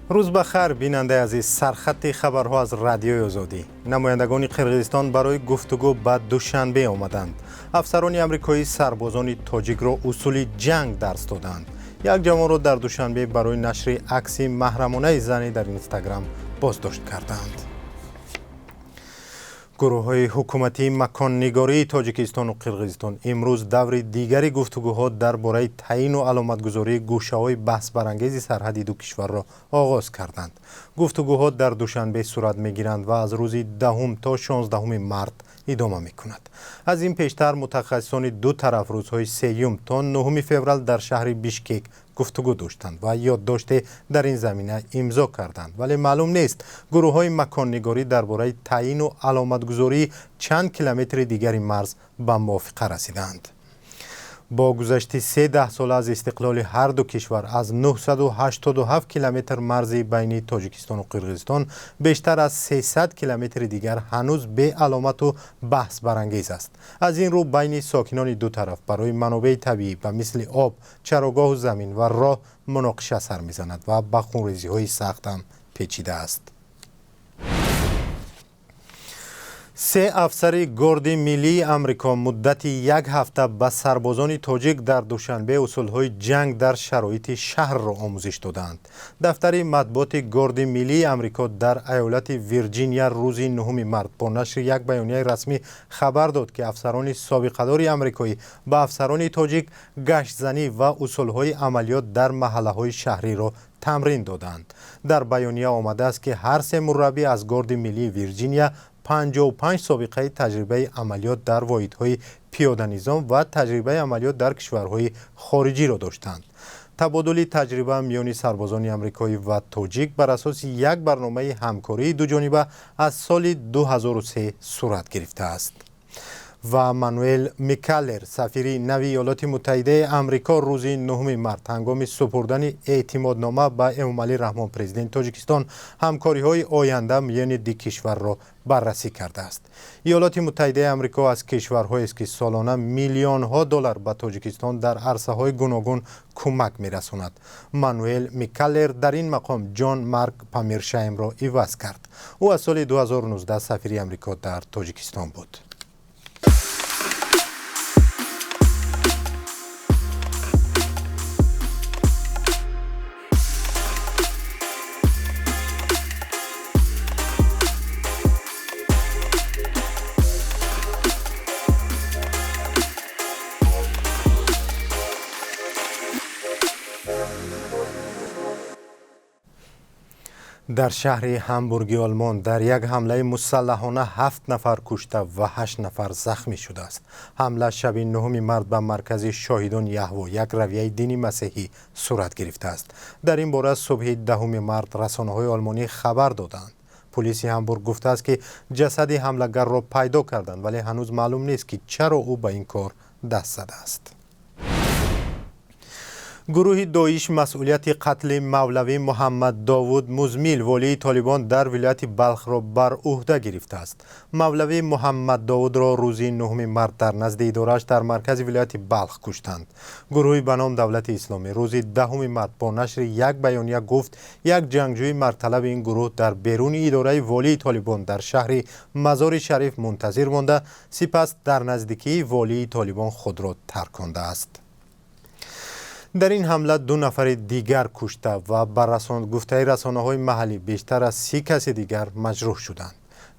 روز بخیر بیننده عزیز، سرخط خبرها از رادیوی آزادی. نمایندگان قرقیزستان برای گفتگو به دوشنبه آمدند. افسران آمریکایی سربازان تاجیک را اصول جنگ درس دادند. یک جوان را در دوشنبه برای نشر عکس محرمانه زنی در اینستاگرام بازداشت کردند. گروه‌های حکومتی مکان‌نگاری تاجیکستان و قرقیزستان امروز دور دیگری گفتگوها درباره تعیین و علامتگذاری گوشه‌های بحث برانگیز سرحدی دو کشور را آغاز کردند. گفتگوها در دوشنبه صورت می‌گیرند و از روز 10 تا 16 مارس ادامه می‌کند. از این پیشتر متخصصان دو طرف روزهای 3 تا 9 فوریه در شهر بیشکک گفتگو داشتند و یادداشت در این زمینه امضا کردند، ولی معلوم نیست گروه‌های مکان‌نگاری درباره تعیین و علامتگذاری چند کیلومتر دیگر مرز به موافقه رسیدند. با گذشت 13 سال از استقلال هر دو کشور از 987 کیلومتر مرز بین تاجیکستان و قرقیزستان، بیشتر از 300 کیلومتر دیگر هنوز به علامت و بحث برانگیز است. از این رو بین ساکنان دو طرف برای منابع طبیعی و مثل آب، چراگاه و زمین و راه مناقشه سر می‌زند و به خونریزی‌های سخت هم پیچیده است. 3 افسر گارد ملی آمریکا مدت 1 هفته به سربازان تاجیک در دوشنبه اصولهای جنگ در شرایط شهر را آموزش دادند. دفتر مطبوعات گارد ملی آمریکا در ایالت ویرجینیا روز 9 مارس با نشر یک بیانیه رسمی خبر داد که افسران سابقه‌دار آمریکایی به افسران تاجیک گشت‌زنی و اصولهای عملیات در محله‌های شهری را تمرین دادند. در بیانیه آمده است که هر 3 مربی از گارد ملی ویرجینیا 55 سابقه تجربه عملیات در واحدهای پیاده نظام و تجربه عملیات در کشورهای خارجی را داشتند. تبادل تجربه میان سربازان آمریکایی و تاجیک بر اساس یک برنامه همکاری دوجانبه از سال 2003 صورت گرفته است. و مانوئل میکالر سفیر نوی ایالات متحده آمریکا روز 9 مارس هنگام سپردن اعتمادنامه به امامعلی رحمان پرزیدنت تاجیکستان همکاری‌های آینده میان دو کشور را بررسی کرده است. ایالات متحده آمریکا از کشورهایی است که سالانه میلیون‌ها دلار به تاجیکستان در عرصه‌های گوناگون کمک می‌رساند. مانوئل میکالر در این مقام جان مارک پامیرشایم را عوض کرد. او از سال 2019 سفیر آمریکا در تاجیکستان بود. در شهر همبورگ آلمان در یک حمله مسلحانه 7 نفر کشته و 8 نفر زخمی شده است. حمله شب 9 مارس به مرکز شاهدان یهوه یک رویه دینی مسیحی صورت گرفته است. در این باره صبح 10 مارس رسانه‌های آلمانی خبر دادند. پلیس همبورگ گفته است که جسد حمله‌گر را پیدا کردند، ولی هنوز معلوم نیست که چرا او به این کار دست زده است. گروه داعش مسئولیت قتل مولوی محمد داوود مزمیل والی طالبان در ولایت بلخ را بر عهده گرفته است. مولوی محمد داوود را روز 9 مارس در نزد اداره‌اش در مرکز ولایت بلخ کشتند. گروهی به نام دولت اسلامی روز 10 مارس با نشر یک بیانیه گفت یک جنگجوی مرطلب این گروه در بیرون اداره والی طالبان در شهر مزار شریف منتظر مانده، سپس در نزدیکی والی طالبان خود را ترکانده است. در این حمله 2 نفر دیگر کشته و بر گفته رسانه‌های محلی بیشتر از 30 کس دیگر مجروح شدند.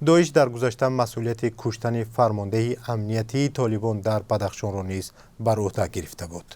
داعش در گذشته مسئولیت کشتن فرمانده امنیتی طالبان در بدخشان را نیز بر عهده گرفته بود.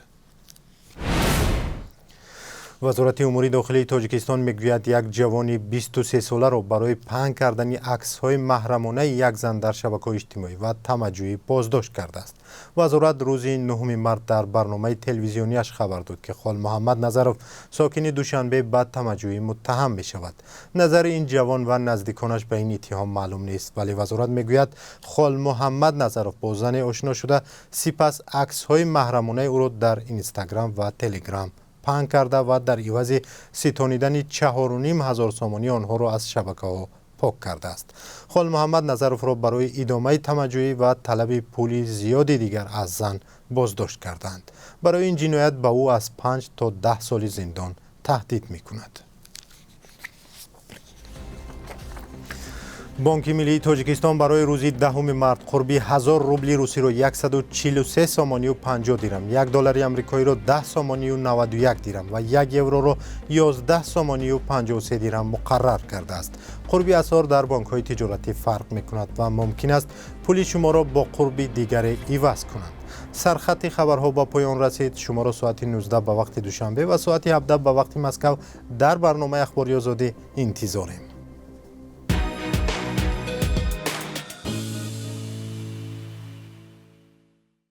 وزارت امور داخلی تاجیکستان میگوید یک جوان 23 ساله را برای پهن کردن عکس‌های محرمانه یک زن در شبکه‌های اجتماعی و تمجیدی بازداشت کرده است. وزارت روز 9 مارس در برنامه تلویزیونیش خبر داد که خال محمد نظرов ساکن دوشنبه به تمجیدی متهم می شود. نظر این جوان و نزدیکانش به این اتهام معلوم نیست، ولی وزارت میگوید خال محمد نظرов با زن آشنا شده، سپس عکس‌های محرمانه او را در اینستاگرام و تلگرام پهن کرده و در عوض ستانیدن 4,500 سامانی آنها را از شبکه‌ها پاک کرده است. خال محمد نظرов را برای ادامه تمجیدی و طلب پول زیادی دیگر از زن بازداشت کردند. برای این جنایت به او از 5 تا 10 سال زندان تهدید می‌کند. بانک ملی تاجیکستان برای روزی 10 مارس قربی 1000 روبل روسی رو 143 سامانی و 50 دیرم، $1 آمریکایی رو 10 سامانی و 91 دیرم و 1 یورو رو 11 سامانی و 53 دیرم مقرر کرده است. قربی اسعار در بانک‌های تجارتی فرق می‌کند و ممکن است پول شما را با قربی دیگری عوض کنند. سرخط خبرها با پایان رسید. شما را ساعت 19 به وقت دوشنبه و ساعت 17 به وقت مسکو در برنامه اخباری آزادی انتظاریم.